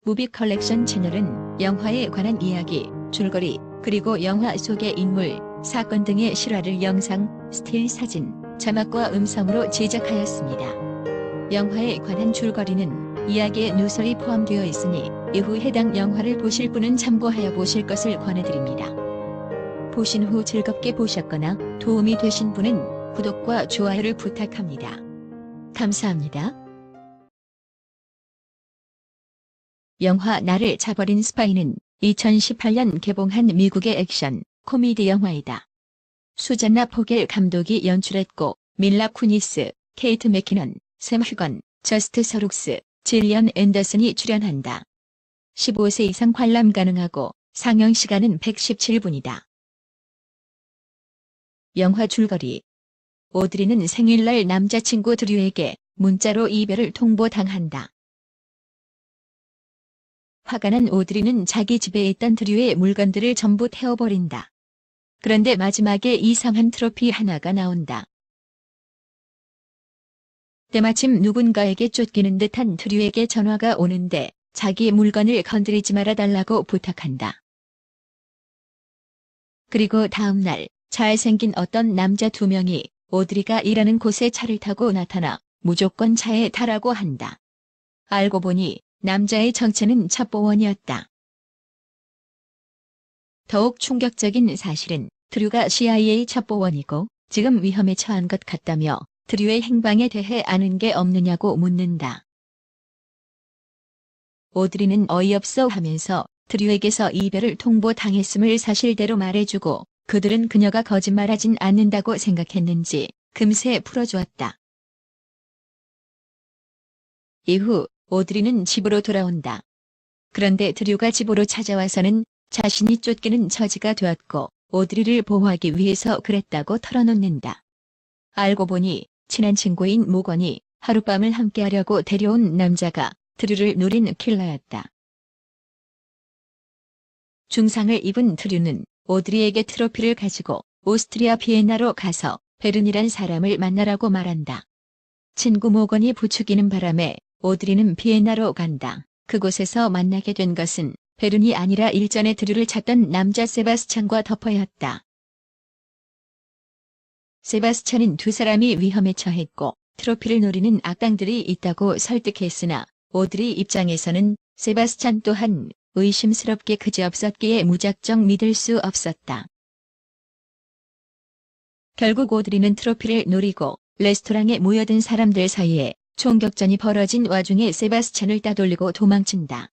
무비 컬렉션 채널은 영화에 관한 이야기, 줄거리, 그리고 영화 속의 인물, 사건 등의 실화를 영상, 스틸 사진, 자막과 음성으로 제작하였습니다. 영화에 관한 줄거리는 이야기의 누설이 포함되어 있으니 이후 해당 영화를 보실 분은 참고하여 보실 것을 권해드립니다. 보신 후 즐겁게 보셨거나 도움이 되신 분은 구독과 좋아요를 부탁합니다. 감사합니다. 영화 나를 자버린 스파이는 2018년 개봉한 미국의 액션, 코미디 영화이다. 수잔나 포겔 감독이 연출했고 밀라 쿠니스, 케이트 맥키넌, 샘 휴건, 저스트 서룩스, 질리언 앤더슨이 출연한다. 15세 이상 관람 가능하고 상영 시간은 117분이다. 영화 줄거리. 오드리는 생일날 남자친구 드류에게 문자로 이별을 통보당한다. 화가 난 오드리는 자기 집에 있던 드류의 물건들을 전부 태워버린다. 그런데 마지막에 이상한 트로피 하나가 나온다. 때마침 누군가에게 쫓기는 듯한 드류에게 전화가 오는데 자기 물건을 건드리지 말아달라고 부탁한다. 그리고 다음 날 잘생긴 어떤 남자 2명이 오드리가 일하는 곳에 차를 타고 나타나 무조건 차에 타라고 한다. 알고 보니 남자의 정체는 첩보원이었다. 더욱 충격적인 사실은 드류가 CIA 첩보원이고 지금 위험에 처한 것 같다며 드류의 행방에 대해 아는 게 없느냐고 묻는다. 오드리는 어이없어 하면서 드류에게서 이별을 통보당했음을 사실대로 말해주고 그들은 그녀가 거짓말하진 않는다고 생각했는지 금세 풀어주었다. 이후 오드리는 집으로 돌아온다. 그런데 드류가 집으로 찾아와서는 자신이 쫓기는 처지가 되었고 오드리를 보호하기 위해서 그랬다고 털어놓는다. 알고 보니 친한 친구인 모건이 하룻밤을 함께하려고 데려온 남자가 드류를 노린 킬러였다. 중상을 입은 드류는 오드리에게 트로피를 가지고 오스트리아 비엔나로 가서 베른이란 사람을 만나라고 말한다. 친구 모건이 부추기는 바람에 오드리는 비엔나로 간다. 그곳에서 만나게 된 것은 베른이 아니라 일전에 드류를 찾던 남자 세바스찬과 더퍼였다. 세바스찬은 두 사람이 위험에 처했고 트로피를 노리는 악당들이 있다고 설득했으나 오드리 입장에서는 세바스찬 또한 의심스럽게 그지없었기에 무작정 믿을 수 없었다. 결국 오드리는 트로피를 노리고 레스토랑에 모여든 사람들 사이에 총격전이 벌어진 와중에 세바스찬을 따돌리고 도망친다.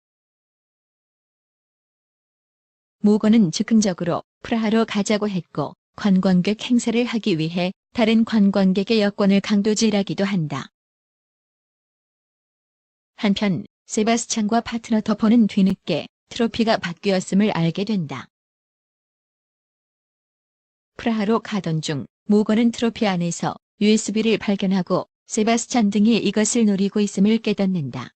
모건은 즉흥적으로 프라하로 가자고 했고 관광객 행사를 하기 위해 다른 관광객의 여권을 강도질하기도 한다. 한편 세바스찬과 파트너 더퍼는 뒤늦게 트로피가 바뀌었음을 알게 된다. 프라하로 가던 중 모건은 트로피 안에서 USB를 발견하고 세바스찬 등이 이것을 노리고 있음을 깨닫는다.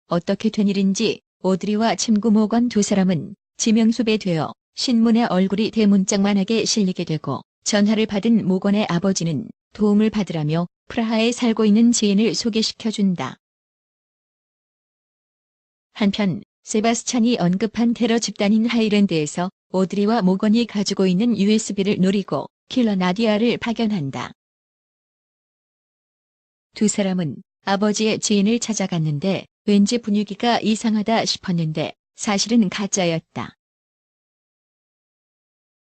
어떻게 된 일인지 오드리와 친구 모건 두 사람은 지명수배 되어 신문에 얼굴이 대문짝만하게 실리게 되고 전화를 받은 모건의 아버지는 도움을 받으라며 프라하에 살고 있는 지인을 소개시켜준다. 한편 세바스찬이 언급한 테러 집단인 하이랜드에서 오드리와 모건이 가지고 있는 USB를 노리고 킬러 나디아를 파견한다. 두 사람은 아버지의 지인을 찾아갔는데 왠지 분위기가 이상하다 싶었는데 사실은 가짜였다.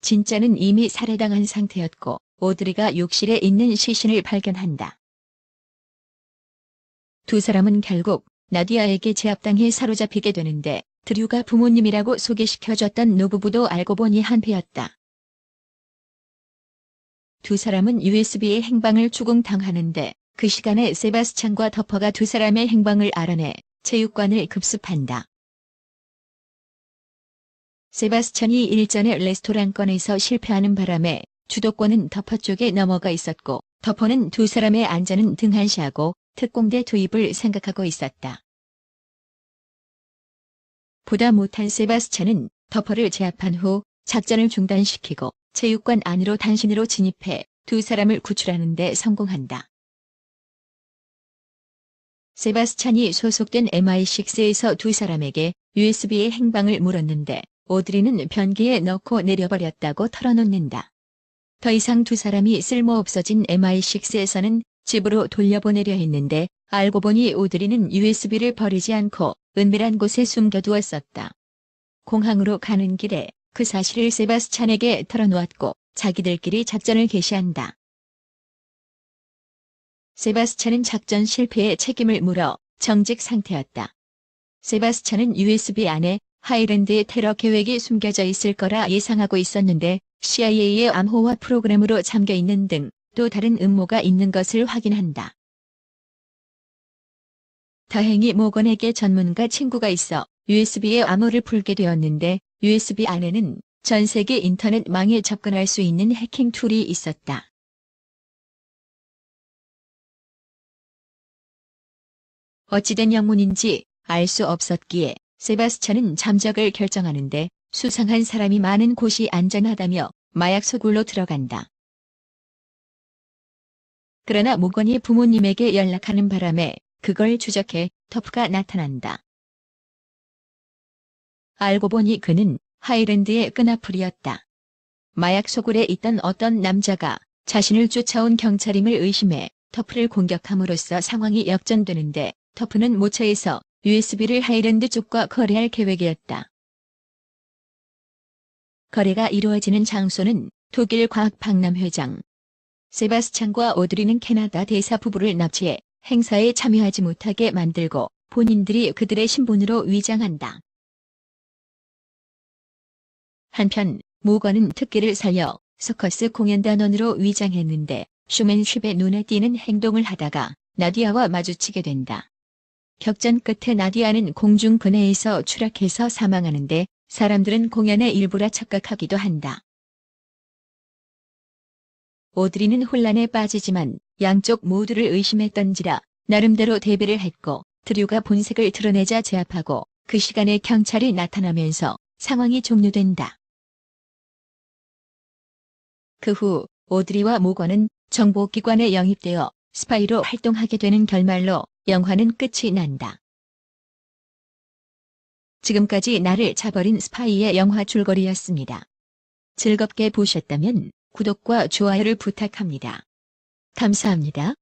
진짜는 이미 살해당한 상태였고 오드리가 욕실에 있는 시신을 발견한다. 두 사람은 결국 나디아에게 제압당해 사로잡히게 되는데 드류가 부모님이라고 소개시켜줬던 노부부도 알고 보니 한패였다. 두 사람은 USB의 행방을 추궁당하는데 그 시간에 세바스찬과 더퍼가 두 사람의 행방을 알아내 체육관을 급습한다. 세바스찬이 일전에 레스토랑권에서 실패하는 바람에 주도권은 더퍼 쪽에 넘어가 있었고 더퍼는 두 사람의 안전은 등한시하고 특공대 투입을 생각하고 있었다. 보다 못한 세바스찬은 더퍼를 제압한 후 작전을 중단시키고 체육관 안으로 단신으로 진입해 두 사람을 구출하는 데 성공한다. 세바스찬이 소속된 MI6에서 두 사람에게 USB의 행방을 물었는데 오드리는 변기에 넣고 내려버렸다고 털어놓는다. 더 이상 두 사람이 쓸모없어진 MI6에서는 집으로 돌려보내려 했는데 알고 보니 오드리는 USB를 버리지 않고 은밀한 곳에 숨겨두었었다. 공항으로 가는 길에 그 사실을 세바스찬에게 털어놓았고 자기들끼리 작전을 개시한다. 세바스찬은 작전 실패에 책임을 물어 정직 상태였다. 세바스찬은 USB 안에 하이랜드의 테러 계획이 숨겨져 있을 거라 예상하고 있었는데 CIA의 암호화 프로그램으로 잠겨 있는 등 또 다른 음모가 있는 것을 확인한다. 다행히 모건에게 전문가 친구가 있어 USB의 암호를 풀게 되었는데 USB 안에는 전 세계 인터넷망에 접근할 수 있는 해킹 툴이 있었다. 어찌된 영문인지 알 수 없었기에 세바스찬은 잠적을 결정하는데 수상한 사람이 많은 곳이 안전하다며 마약 소굴로 들어간다. 그러나 모건이 부모님에게 연락하는 바람에 그걸 추적해 터프가 나타난다. 알고 보니 그는 하이랜드의 끈앞풀이었다. 마약 소굴에 있던 어떤 남자가 자신을 쫓아온 경찰임을 의심해 터프를 공격함으로써 상황이 역전되는데 터프는 모처에서 USB를 하이랜드 쪽과 거래할 계획이었다. 거래가 이루어지는 장소는 독일 과학박람회장. 세바스찬과 오드리는 캐나다 대사 부부를 납치해 행사에 참여하지 못하게 만들고 본인들이 그들의 신분으로 위장한다. 한편 모건은 특기를 살려 서커스 공연단원으로 위장했는데 쇼맨십의 눈에 띄는 행동을 하다가 나디아와 마주치게 된다. 격전 끝에 나디아는 공중 근해에서 추락해서 사망하는데 사람들은 공연의 일부라 착각하기도 한다. 오드리는 혼란에 빠지지만 양쪽 모두를 의심했던지라 나름대로 대비를 했고 드류가 본색을 드러내자 제압하고 그 시간에 경찰이 나타나면서 상황이 종료된다. 그 후 오드리와 모건은 정보기관에 영입되어 스파이로 활동하게 되는 결말로 영화는 끝이 난다. 지금까지 나를 자버린 스파이의 영화 줄거리였습니다. 즐겁게 보셨다면 구독과 좋아요를 부탁합니다. 감사합니다.